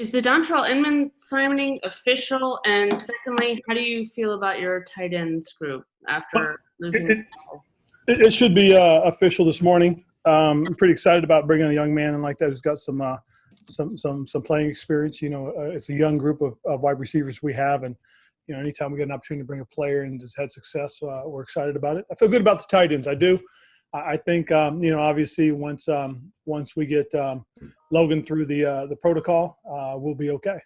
Is the Dontrell Inman signing official? And secondly, how do you feel about your tight ends group after losing? It should be official this morning. I'm pretty excited about bringing a young man in like that who's got some playing experience. It's a young group of wide receivers we have, and anytime we get an opportunity to bring a player and has had success, we're excited about it. I feel good about the tight ends. I do. I think obviously once we get Logan through the protocol, we'll be okay.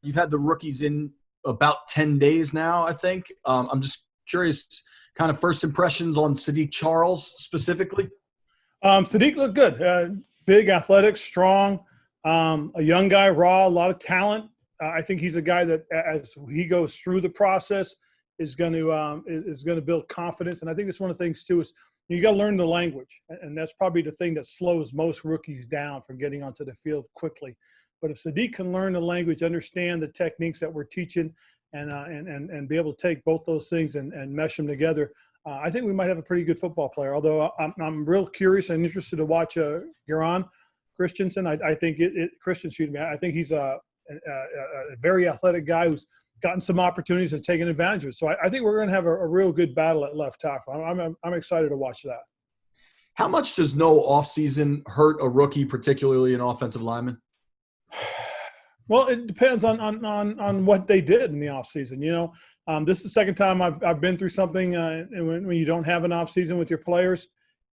You've had the rookies in about 10 days now, I think. I'm just curious, kind of first impressions on Sadiq Charles specifically. Sadiq looked good. Big, athletic, strong, a young guy, raw, a lot of talent. I think he's a guy that, as he goes through the process, is going to build confidence. And I think that's one of the things too is you got to learn the language, and that's probably the thing that slows most rookies down from getting onto the field quickly. But if Sadiq can learn the language, understand the techniques that we're teaching, and be able to take both those things and mesh them together, I think we might have a pretty good football player. Although I'm real curious and interested to watch Geron Christensen. I think I think he's a very athletic guy who's gotten some opportunities and taken advantage of it. So I think we're going to have a real good battle at left tackle. I'm excited to watch that. How much does no offseason hurt a rookie, particularly an offensive lineman? Well, it depends on what they did in the offseason. This is the second time I've been through something when you don't have an offseason with your players.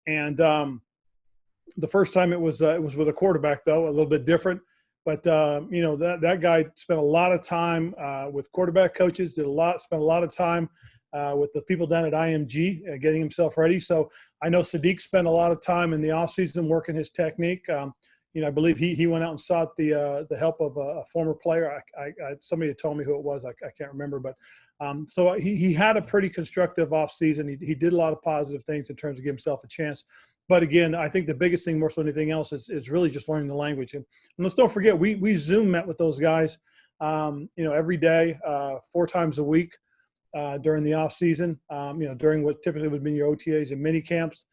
And the first time it was with a quarterback, though, a little bit different. But, that guy spent a lot of time with quarterback coaches, spent a lot of time with the people down at IMG getting himself ready. So I know Sadiq spent a lot of time in the offseason working his technique. I believe he went out and sought the help of a former player. Somebody had told me who it was. I can't remember. But so he had a pretty constructive offseason. He did a lot of positive things in terms of giving himself a chance. But again, I think the biggest thing more so than anything else is really just learning the language. And let's don't forget, we Zoom met with those guys, every day, 4 times a week during the off season. During what typically would be your OTAs and mini camps,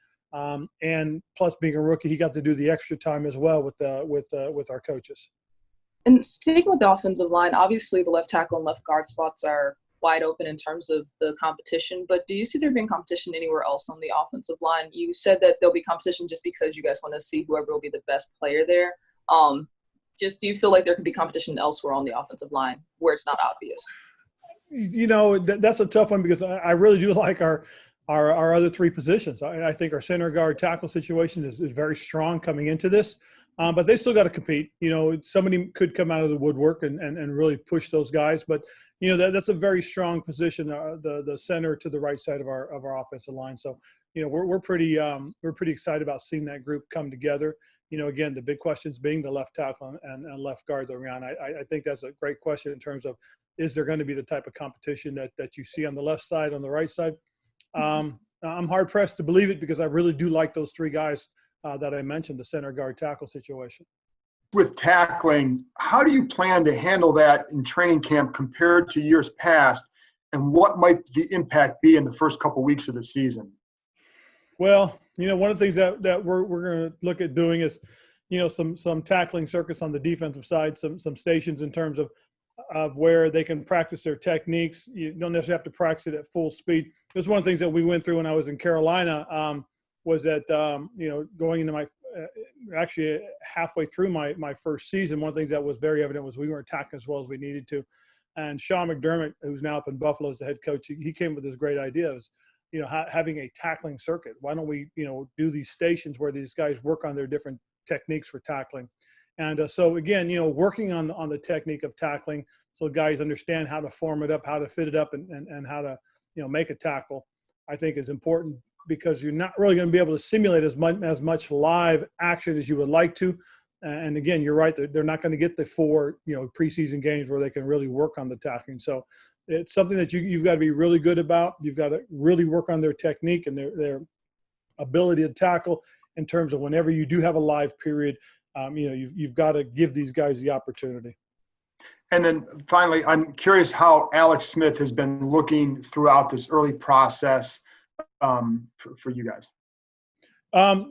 and plus being a rookie, he got to do the extra time as well with our coaches. And speaking with the offensive line, obviously the left tackle and left guard spots are wide open in terms of the competition, but do you see there being competition anywhere else on the offensive line? You said that there'll be competition just because you guys want to see whoever will be the best player there. Just do you feel like there could be competition elsewhere on the offensive line where it's not obvious? That's a tough one because I really do like our other 3 positions. I think our center guard tackle situation is very strong coming into this. But they still got to compete. Somebody could come out of the woodwork and really push those guys. But that's a very strong position, the center to the right side of our offensive line. So we're pretty excited about seeing that group come together. Again, the big questions being the left tackle and left guard around. I think that's a great question in terms of, is there going to be the type of competition that you see on the left side, on the right side? I'm hard pressed to believe it because I really do like those 3 guys that I mentioned, the center guard tackle situation. With tackling, how do you plan to handle that in training camp compared to years past, and what might the impact be in the first couple weeks of the season? Well, one of the things that we're going to look at doing is, some tackling circuits on the defensive side, some stations in terms of where they can practice their techniques. You don't necessarily have to practice it at full speed. It was one of the things that we went through when I was in Carolina. Was that going into my actually halfway through my first season, one of the things that was very evident was we weren't tackling as well as we needed to. And Sean McDermott, who's now up in Buffalo as the head coach, he came with this great idea of, having a tackling circuit. Why don't we, do these stations where these guys work on their different techniques for tackling? And so again, working on the technique of tackling, so guys understand how to form it up, how to fit it up, and how to make a tackle, I think is important, because you're not really going to be able to simulate as much live action as you would like to. And again, you're right, they're not going to get the 4 preseason games where they can really work on the tackling. So it's something that you've got to be really good about. You've got to really work on their technique and their ability to tackle in terms of whenever you do have a live period. You've got to give these guys the opportunity. And then finally, I'm curious how Alex Smith has been looking throughout this early process for you guys.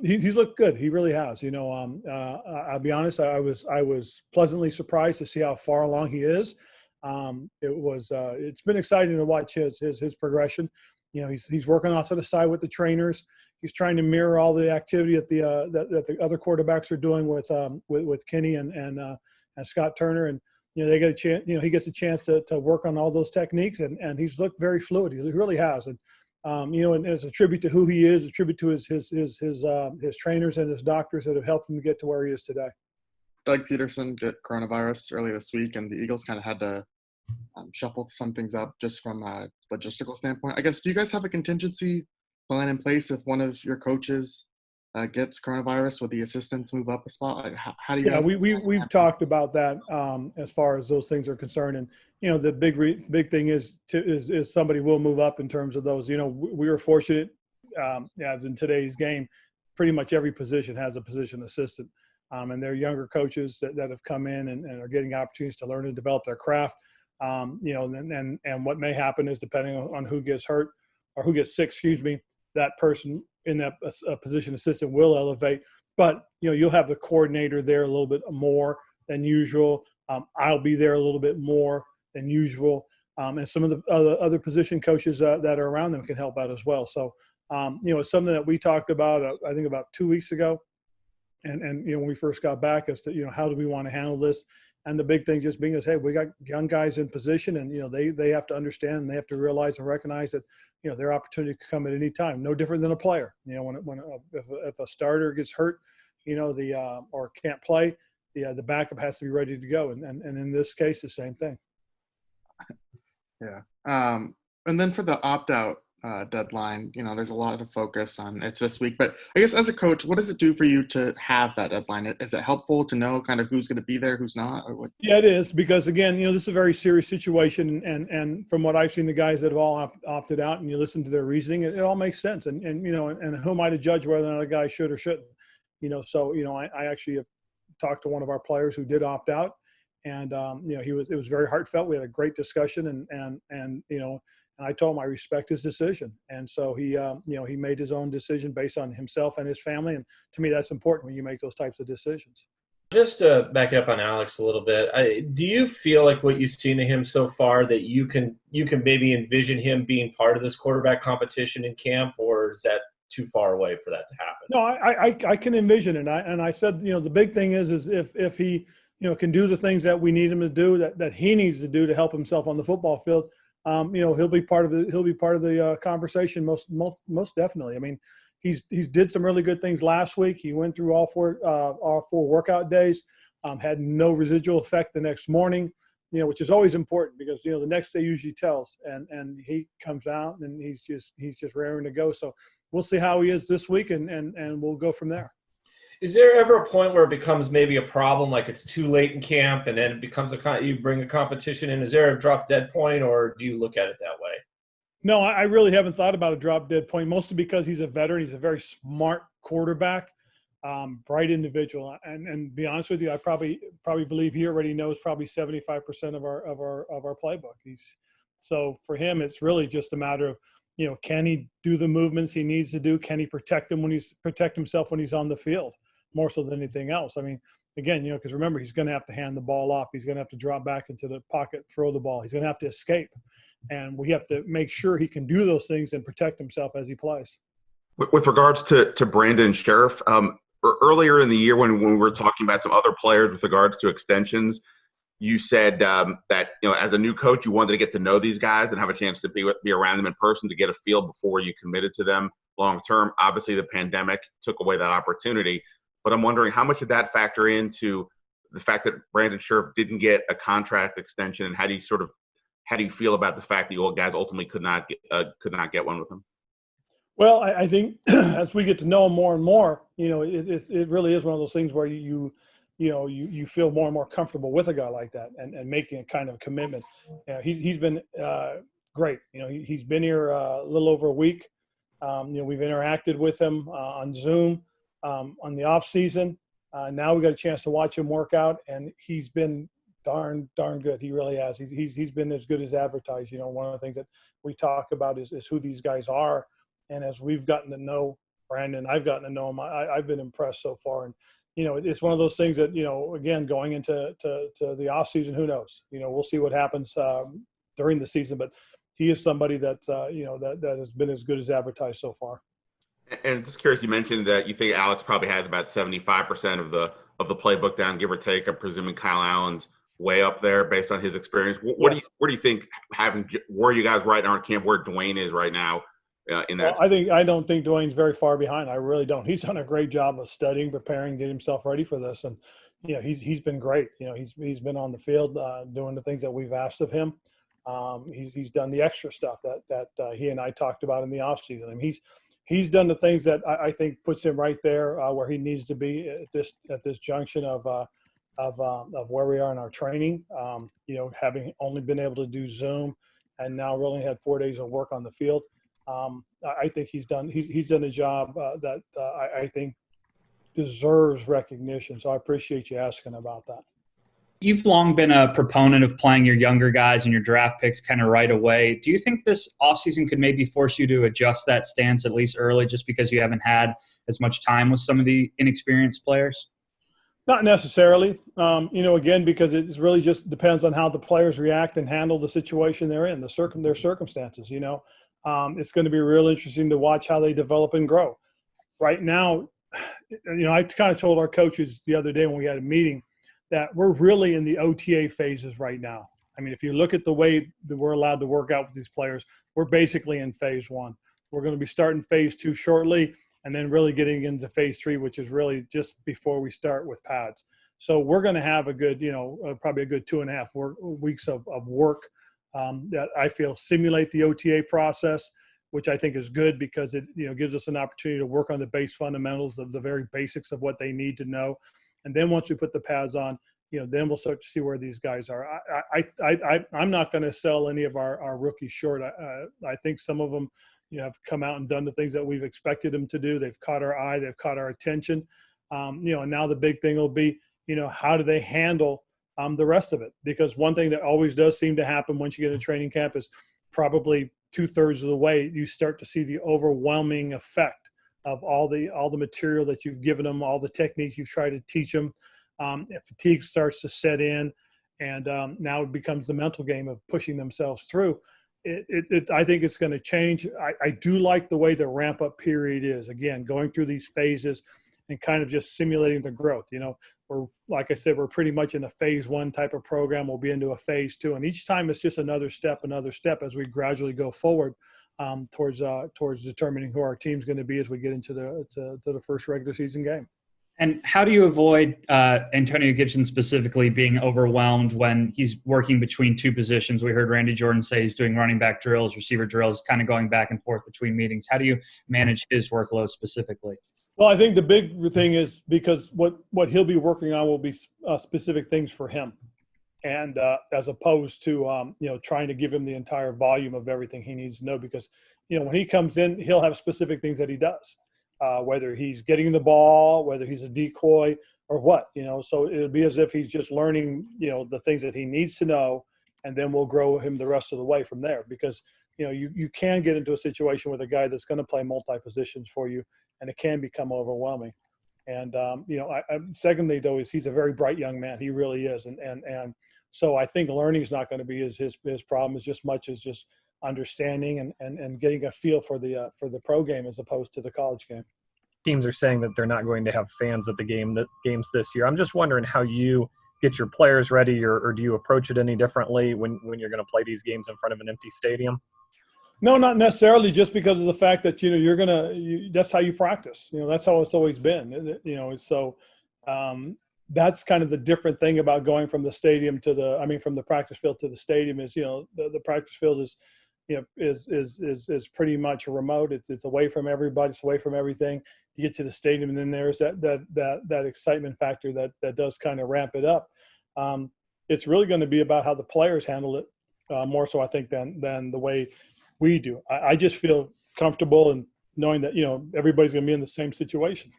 He's looked good. He really has. I'll be honest. I was pleasantly surprised to see how far along he is. It's been exciting to watch his progression. He's working off to the side with the trainers. He's trying to mirror all the activity that the other quarterbacks are doing with Kenny and Scott Turner, and they get a chance. He gets a chance to work on all those techniques, and he's looked very fluid. He really has, and as a tribute to who he is, a tribute to his trainers and his doctors that have helped him to get to where he is today. Doug Peterson get coronavirus early this week, and the Eagles kind of had to shuffle some things up just from a logistical standpoint. I guess, do you guys have a contingency plan in place if one of your coaches gets coronavirus? Would the assistants move up a spot? Like, how do you guys? We've talked about that as far as those things are concerned, and the big thing is somebody will move up in terms of those. We were fortunate, as in today's game, pretty much every position has a position assistant, and they're younger coaches that have come in and are getting opportunities to learn and develop their craft. And what may happen is, depending on who gets hurt or who gets sick, that person in that position assistant will elevate. But you'll have the coordinator there a little bit more than usual. I'll be there a little bit more than usual, and some of the other position coaches that are around them can help out as well. So it's something that we talked about I think about 2 weeks ago, and when we first got back, as to how do we want to handle this. And the big thing just being is, hey, we got young guys in position, and they have to understand, and they have to realize and recognize that their opportunity could come at any time. No different than a player. If a starter gets hurt, or can't play, the backup has to be ready to go. And in this case, the same thing. Yeah. And then for the opt-out deadline, there's a lot of focus on it's this week. But I guess as a coach, what does it do for you to have that deadline? Is it helpful to know kind of who's going to be there, who's not? Or what? Yeah, it is, because, again, this is a very serious situation. And from what I've seen, the guys that have all opted out, and you listen to their reasoning, it all makes sense. And who am I to judge whether or not a guy should or shouldn't? I actually have talked to one of our players who did opt out. And, it was very heartfelt. We had a great discussion, and I told him I respect his decision. And so he made his own decision based on himself and his family. And to me, that's important when you make those types of decisions. Just to back up on Alex a little bit, do you feel like what you've seen of him so far that you can maybe envision him being part of this quarterback competition in camp, or is that too far away for that to happen? No, I can envision it. And I said, the big thing is if he, can do the things that we need him to do, that he needs to do to help himself on the football field, he'll be part of the conversation most definitely. I mean, he's did some really good things last week. He went through all four workout days, had no residual effect the next morning, which is always important, because the next day usually tells. And he comes out and he's just raring to go. So we'll see how he is this week, and we'll go from there. Is there ever a point where it becomes maybe a problem, like it's too late in camp, and then it becomes you bring a competition in? Is there a drop dead point, or do you look at it that way? No, I really haven't thought about a drop dead point, mostly because he's a veteran. He's a very smart quarterback, bright individual, and be honest with you, I probably believe he already knows probably 75% of our playbook. So for him, it's really just a matter of, can he do the movements he needs to do? Can he protect himself when he's on the field, more so than anything else? I mean, again, because remember, he's going to have to hand the ball off. He's going to have to drop back into the pocket, throw the ball. He's going to have to escape. And we have to make sure he can do those things and protect himself as he plays. With regards to Brandon Scherff, earlier in the year when we were talking about some other players with regards to extensions, you said that, as a new coach, you wanted to get to know these guys and have a chance to be around them in person to get a feel before you committed to them long term. Obviously, the pandemic took away that opportunity. But I'm wondering, how much did that factor into the fact that Brandon Scherff didn't get a contract extension, and how do you feel about the fact that you guys ultimately could not get one with him? Well, I think as we get to know him more and more, it really is one of those things where you feel more and more comfortable with a guy like that, and making a kind of commitment. He's been great. He's been here a little over a week. We've interacted with him on Zoom on the off season. Now we got a chance to watch him work out, and he's been darn good. He really has. He's been as good as advertised. One of the things that we talk about is who these guys are, and as we've gotten to know Brandon, I've gotten to know him. I've been impressed so far. And, it's one of those things that, again, going into the off season, who knows? We'll see what happens during the season, but he is somebody that, that has been as good as advertised so far. And just curious, you mentioned that you think Alex probably has about 75% of the playbook down, give or take. I'm presuming Kyle Allen's way up there based on his experience. Where do you think where you guys right now in camp, where Dwayne is right now in that? Well, I don't think Dwayne's very far behind. I really don't. He's done a great job of studying, preparing, getting himself ready for this, and he's been great. He's been on the field doing the things that we've asked of him. He's done the extra stuff that he and I talked about in the offseason. I mean, he's done the things that I think puts him right there where he needs to be at this junction of where we are in our training. Having only been able to do Zoom and now really had 4 days of work on the field. I think he's done a job that I think deserves recognition. So I appreciate you asking about that. You've long been a proponent of playing your younger guys and your draft picks kind of right away. Do you think this offseason could maybe force you to adjust that stance at least early just because you haven't had as much time with some of the inexperienced players? Not necessarily. Again, because it really just depends on how the players react and handle the situation they're in, their circumstances. It's going to be real interesting to watch how they develop and grow. Right now, I kind of told our coaches the other day when we had a meeting that we're really in the OTA phases right now. I mean, if you look at the way that we're allowed to work out with these players, we're basically in phase 1. We're going to be starting phase 2 shortly and then really getting into phase 3, which is really just before we start with pads. So we're going to have a good, probably a good 2.5 weeks of work that I feel simulate the OTA process, which I think is good because it, gives us an opportunity to work on the base fundamentals of the very basics of what they need to know. And then once we put the pads on, then we'll start to see where these guys are. I'm not going to sell any of our rookies short. I think some of them, have come out and done the things that we've expected them to do. They've caught our eye. They've caught our attention. And now the big thing will be, how do they handle the rest of it? Because one thing that always does seem to happen once you get into training camp is probably 2/3 of the way you start to see the overwhelming effect of all the material that you've given them, all the techniques you've tried to teach them. Fatigue starts to set in, and now it becomes the mental game of pushing themselves through. I think it's going to change. I do like the way the ramp-up period is. Again, going through these phases and kind of just simulating the growth. We're, like I said, we're pretty much in a phase 1 type of program. We'll be into a phase 2, and each time it's just another step as we gradually go forward. Towards determining who our team's going to be as we get into the first regular season game. And how do you avoid Antonio Gibson specifically being overwhelmed when he's working between 2 positions? We heard Randy Jordan say he's doing running back drills, receiver drills, kind of going back and forth between meetings. How do you manage his workload specifically? Well, I think the big thing is because what he'll be working on will be specific things for him. And as opposed to, trying to give him the entire volume of everything he needs to know, because, when he comes in, he'll have specific things that he does, whether he's getting the ball, whether he's a decoy or what, so it'll be as if he's just learning, the things that he needs to know, and then we'll grow him the rest of the way from there. Because, you can get into a situation with a guy that's going to play multi-positions for you, and it can become overwhelming. And, secondly, though, is he's a very bright young man. He really is. And so I think learning is not going to be his problem as much as just understanding and getting a feel for the pro game as opposed to the college game. Teams are saying that they're not going to have fans at the games this year. I'm just wondering how you get your players ready, or do you approach it any differently when you're going to play these games in front of an empty stadium? No, not necessarily, just because of the fact that, that's how you practice. That's how it's always been, so that's kind of the different thing about going from the stadium from the practice field to the stadium is, the practice field is, is pretty much remote. It's away from everybody. It's away from everything. You get to the stadium, and then there's that excitement factor that does kind of ramp it up. It's really going to be about how the players handle it, more so I think than the way we do. I just feel comfortable in knowing that, everybody's going to be in the same situation.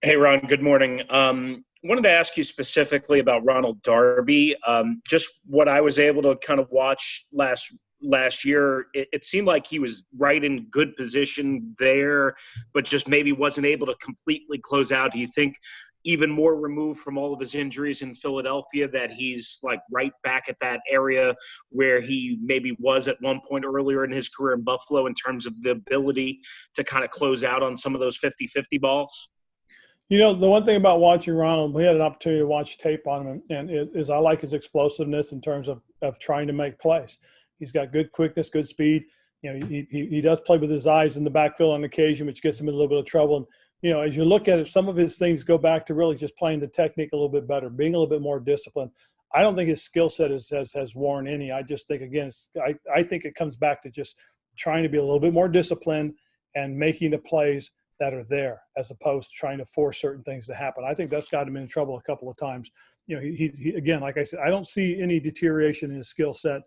Hey, Ron, good morning. Wanted to ask you specifically about Ronald Darby. Just what I was able to kind of watch last last year, it seemed like he was right in good position there, but just maybe wasn't able to completely close out. Do you think even more removed from all of his injuries in Philadelphia that he's like right back at that area where he maybe was at one point earlier in his career in Buffalo in terms of the ability to kind of close out on some of those 50-50 balls? You know, the one thing about watching Ronald, we had an opportunity to watch tape on him, and I like his explosiveness in terms of trying to make plays. He's got good quickness, good speed. You know, he does play with his eyes in the backfield on occasion, which gets him in a little bit of trouble. And, you know, as you look at it, some of his things go back to really just playing the technique a little bit better, being a little bit more disciplined. I don't think his skill set has worn any. I just think, again, I think it comes back to just trying to be a little bit more disciplined and making the plays that are there as opposed to trying to force certain things to happen. I think that's got him in trouble a couple of times. You know, he again, like I said, I don't see any deterioration in his skill set.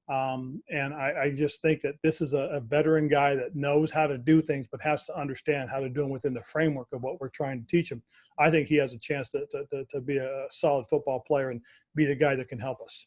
And I just think that this is a veteran guy that knows how to do things, but has to understand how to do them within the framework of what we're trying to teach him. I think he has a chance to be a solid football player and be the guy that can help us.